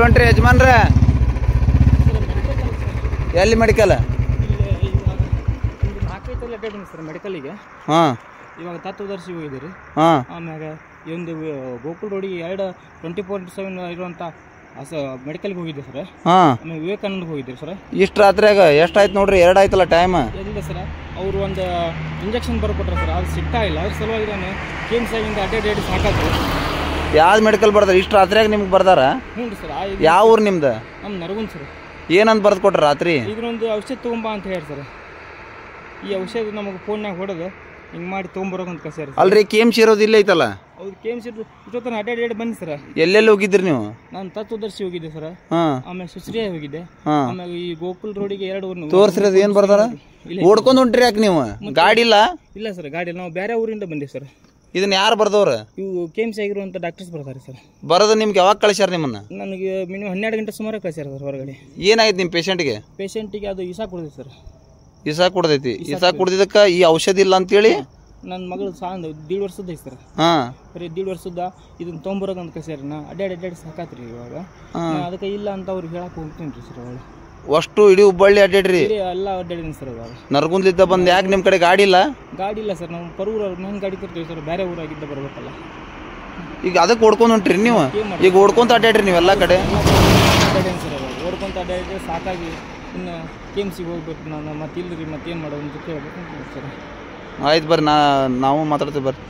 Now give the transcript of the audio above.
ಹೊಂಟ್ರಿ ಯಜಮಾನ್ರ? ಎಲ್ಲಿ medical? Sir ಮೆಡಿಕಲ್ಗೆ. ಹಾಂ, ಇವಾಗ ತತ್ವದರ್ಶಿ ಹೋಗಿದ್ದೀರಿ. ಹಾಂ, ಆಮ್ಯಾಗ ಈ ಒಂದು ಗೋಕುಲ್ ರೋಡಿಗೆ 24/7 ಇರುವಂಥ ಮೆಡಿಕಲ್ಗೆ ಹೋಗಿದ್ದೆ ಸರ್. ಹಾಂ, ಆಮೇಲೆ ವಿವೇಕಾನಂದಗೆ ಹೋಗಿದ್ದೀರಿ ಸರ್. ಇಷ್ಟು ರಾತ್ರಿಯಾಗ ಎಷ್ಟಾಯ್ತು ನೋಡ್ರಿ? 2 ಆಯ್ತಲ್ಲ ಟೈಮ್. ಎಲ್ಲಿದೆ ಸರ್? ಅವರು ಒಂದು ಇಂಜೆಕ್ಷನ್ ಬರ್ಕೊಟ್ರೆ ಸರ್, ಅದು ಸಿಗ್ತಾ ಇಲ್ಲ. ಅದ್ರ ಸಲುವಾಗಿ ನಾನು KIMS ಆಗಿಂದ ಅಡ್ಡಾಡಿ ಸಾಕಾಯ್ತು. ಯಾವ್ದು ಮೆಡಿಕಲ್ ಬರ್ದಾರ? ಇಷ್ಟು ರಾತ್ರಿಯಾಗ ನಿಮ್ಗೆ ಬರ್ದಾರ? ಹ್ಞೂ ರೀ ಸರ್. ಯಾವ ಊರು ನಿಮ್ದು? ನಮ್ಮ ನರಗುಂದ್ ಸರ್. ಏನಂತ ಬರ್ದು ಕೊಟ್ರ ರಾತ್ರಿ? ಇದನ್ನೊಂದು ಔಷಧ ತೊಗೊಂಬ ಅಂತ ಹೇಳಿ ಸರ್. ಈ ಔಷಧ ನಮಗೆ ಫೋನ್ನಾಗ ಹೊಡೆದು ಹಿಂಗೆ ಮಾಡಿ ತೊಗೊಂಬರೋಕಂತ ಕಳ್ಸ್ಯಾರ. ಅಲ್ರಿ KIMS ಇರೋದು ಇಲ್ಲ ಐತಲ್ಲ? ಹೌದು, KIMS ಇಷ್ಟೊತ್ತನ ಅಡ್ಡಾಡಿ ಬನ್ನಿ ಸರ್. ಎಲ್ಲೆಲ್ಲಿ ಹೋಗಿದ್ರಿ ನೀವು? ನಾನು ತತ್ವದರ್ಶಿ ಹೋಗಿದ್ದೆ ಸರ್. ಹಾಂ, ಆಮೇಲೆ ಸುಶ್ರಿಯ ಹೋಗಿದ್ದೆ. ಹಾಂ, ಆಮೇಲೆ ಈ ಗೋಕುಲ್ ರೋಡಿಗೆ 2 ಊರು ತೋರಿಸ್ರಿ. ಅದು ಏನು ಬರ್ದಾರ? ಓಡ್ಕೊಂಡು ಹೊಂಟ್ರಿ ಯಾಕೆ ನೀವು? ಗಾಡಿ ಇಲ್ಲ? ಇಲ್ಲ ಸರ್, ಗಾಡಿ ನಾವು ಬೇರೆ ಊರಿಂದ ಬಂದೆ ಸರ್. ಇದನ್ನ ಯಾರು ಬರ್ದವ್ರು? ಇವು KIMS ಆಗಿರುವಂಥ ಡಾಕ್ಟರ್ಸ್ ಬರ್ತಾರೆ ಸರ್. ಬರೋದು ನಿಮ್ಗೆ ಯಾವಾಗ ಕಳಿಸ್ಯಾರ ನಿಮ್ಮನ್ನ? ನನಗೆ ಮಿನಿಮಮ್ 12 ಗಂಟೆ ಸುಮಾರು ಕಳಿಸ್ಯಾರ ಸರ್ ಹೊರಗಡೆ. ಏನಾಯ್ತು ನಿಮ್ಮ ಪೇಷಂಟ್ಗೆ? ಪೇಷಂಟಿಗೆ ಅದು ಇಸಾ ಕೊಡಿದೆ ಸರ್. ಇಸಾ ಕುಡ್ದೈತಿ. ಇಸಾ ಕುಡ್ದಿದ್ದಕ್ಕೆ ಈ ಔಷಧಿ ಇಲ್ಲ ಅಂತೇಳಿ ನನ್ನ ಮಗಳು 1.5 ವರ್ಷದ ಐತೆ ಸರ್. ಹಾಂ, ಬರೀ 1.5 ವರ್ಷದ ಇದನ್ನ ತೊಗೊಂಬರೋಕಂತ ಕಳ್ಸ್ಯಾರ. ನಾ ಅಡ್ಡಾಡಿ ಸಾಕಾತ್ರಿ ಇವಾಗ. ಅದಕ್ಕೆ ಇಲ್ಲ ಅಂತ ಅವ್ರಿಗೆ ಹೇಳಕ್ಕೆ ಹೋಗ್ತೀನಿ ರೀ ಸರ್. ಅವಳು ಅಷ್ಟು ಇಡೀ ಹುಬ್ಬಳ್ಳಿ ಅಡ್ಡಾಡ್ರಿ? ಎಲ್ಲ ಅಡ್ಡಾಡಿದ್ದೀನಿ ಸರ್. ಇವಾಗ ನರಗುಂದ್ಲಿದ್ದ ಬಂದು ಯಾಕೆ ನಿಮ್ಮ ಕಡೆ ಗಾಡಿ ಇಲ್ಲ? ಗಾಡಿ ಇಲ್ಲ ಸರ್. ನಾವು ಪರೂರು ಮೇನ್ ಗಾಡಿ ತರ್ತೀವಿ ಸರ್. ಬೇರೆ ಊರಾಗಿದ್ದ ಬರ್ಬೇಕಲ್ಲ. ಈಗ ಅದಕ್ಕೆ ಓಡ್ಕೊಂಡು ಹೊಂಟ್ರಿ ನೀವು? ಈಗ ಓಡ್ಕೊಂತ ಅಡ್ಡಾಡ್ರಿ ನೀವು ಎಲ್ಲ ಕಡೆ? ಅಡ್ಡಾಡೀನಿ ಸರ್. ಇವಾಗ ಓಡ್ಕೊಂತ ಅಡ್ಡಾಡಿದ್ರೆ ಸಾಕಾಗಿ ಇನ್ನು KIMSಗೆ ಹೋಗ್ಬೇಕು ನಾನು. ಮತ್ತೆ ಇಲ್ಲರಿ ಮತ್ತೇನು ಮಾಡೋದು ಅಂತ ಕೇಳ್ಬೇಕು ಸರ್. ಆಯ್ತು ಬರ್ರಿ, ನಾವು ಮಾತಾಡ್ತೀವಿ ಬರ್ರಿ.